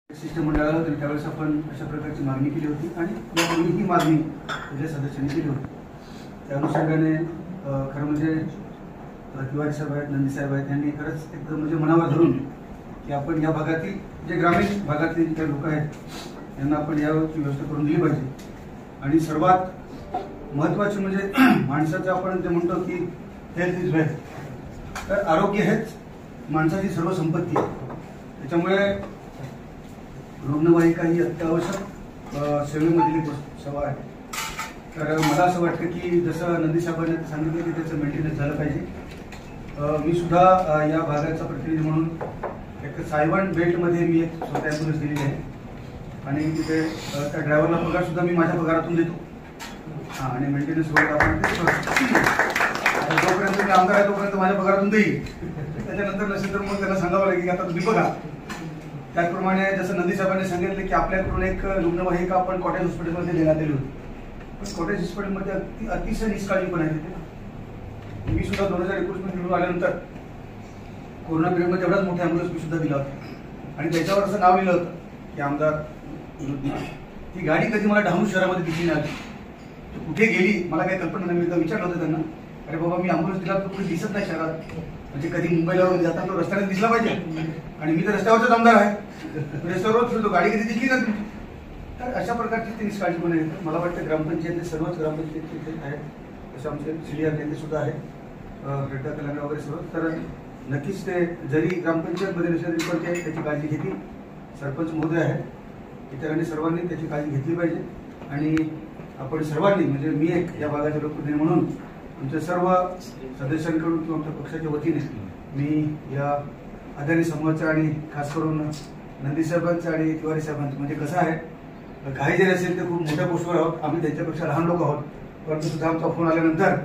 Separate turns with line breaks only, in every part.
शिष्टमंडळाला होतं त्यावेळेस आपण अशा प्रकारची मागणी केली होती आणि यापूर्वी ही मागणी त्याच्या सदस्यांनी केली होती. त्या अनुषंगाने खरं म्हणजे तिवारी साहेब आहेत, नंदी साहेब आहेत, यांनी खरंच एकदम म्हणजे मनावर धरून की आपण या भागातील जे ग्रामीण भागातले जे काही लोक आहेत यांना आपण याची व्यवस्था करून दिली पाहिजे. आणि सर्वात महत्त्वाचे म्हणजे माणसाचं आपण ते म्हणतो की हेल्थ इज वेल्थ, तर आरोग्य हेच माणसाची सर्व संपत्ती आहे. त्याच्यामुळे रुग्णवाहिका ही अत्यावश्यक सेवेमधली सेवा आहे. तर मला असं वाटतं की जसं नंदी साहेबांनी सांगितलं की त्याचं मेंटेनन्स झालं पाहिजे. मी सुद्धा या भागाचा प्रतिनिधी म्हणून एक सायवन बेल्टमध्ये मी एक स्वतः ॲम्ब्युलन्स दिलेली आहे आणि तिथे त्या ड्रायव्हरला पगार सुद्धा मी माझ्या पगारातून देतो. हां, आणि मेंटेनन्स वगैरे आपण तेच करतो. जोपर्यंत मी आमदार आहे तोपर्यंत माझ्या पगारातून देईल. त्याच्यानंतर नसेल तर मग त्यांना सांगावं लागेल की आता तुम्ही बघा. त्याचप्रमाणे जसं नंदी साहेबांनी सांगितलं की आपल्याकडून एक रुग्णवाहिका आपण कॉटेज हॉस्पिटलमध्ये देण्यात आली होती, पण कॉटेज हॉस्पिटलमध्ये अतिशय निष्काळजीपणा आहे तिथे. मी सुद्धा 2021 मध्ये निवडून आल्यानंतर कोरोना पिरियडमध्ये एवढाच मोठा ॲम्ब्युलन्स मी सुद्धा दिला होता आणि त्याच्यावर असं नाव लिहिलं होतं की आमदार विरोधी. ती गाडी कधी मला डहाणू शहरामध्ये दिसली नाही. कुठे गेली मला काही कल्पना नाही. मी एकदा विचारलं होतं त्यांना, अरे बाबा मी ॲम्ब्युलन्स दिला तर कुठे दिसत नाही शहरात, म्हणजे कधी मुंबईला वगैरे जाताना तो रस्त्याने दिसला पाहिजे आणि मी तर रस्त्यावरचाच आमदार आहे, रस्त्यावरच फिरतो, गाडी कधी दिसली ना तुमची. तर अशा प्रकारची ती निष्काळजीपणा येतं. मला वाटतं ग्रामपंचायतले सर्वच ग्रामपंचायत आहेत, तसं आमचे सिनियर नेते सुद्धा आहेत, रेड्डा कलांना वगैरे सर्व. तर नक्कीच ते जरी ग्रामपंचायतमध्ये नसेल तरी पण ते त्याची काळजी घेतील. सरपंच महोदय आहेत, इतरांनी सर्वांनी त्याची काळजी घेतली पाहिजे. आणि आपण सर्वांनी म्हणजे मी एक या भागाचे लोकप्रतिनिधी म्हणून आमच्या सर्व सदस्यांकडून किंवा आमच्या पक्षाच्या वतीने मी या आदरणीय समूहाचं आणि खास करून नंदी साहेबांचं आणि तिवारी साहेबांचं, म्हणजे कसं आहे काही जरी असेल ते खूप मोठ्या पोस्टवर आहोत, आम्ही त्यांच्यापेक्षा लहान लोक आहोत, परंतु सुद्धा आमचा फोन आल्यानंतर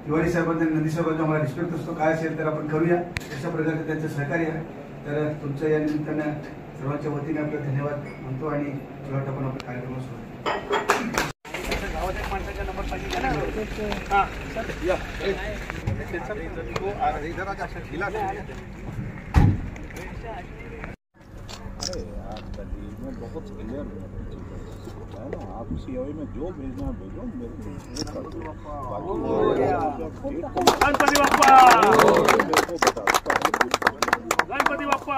तिवारी साहेबांचा आणि नंदी साहेबांचा आम्हाला रिस्पेक्ट असतो. काय असेल तर आपण करूया, अशा प्रकारचं त्यांचं सहकार्य आहे. तर तुमच्या या निमित्तानं सर्वांच्या वतीने आपलं धन्यवाद म्हणतो आणि मला वाटतं आपण आपल्या कार्यक्रमात सुरू गावात एक माणसाचा नंबर पाहिजे ना. हां सर या
अरे यार दलील में बहुत क्लियर है ना. आप सीओई में जो भेजना भेजो, मेरे को
गणपति बाप्पा, गणपति बाप्पा.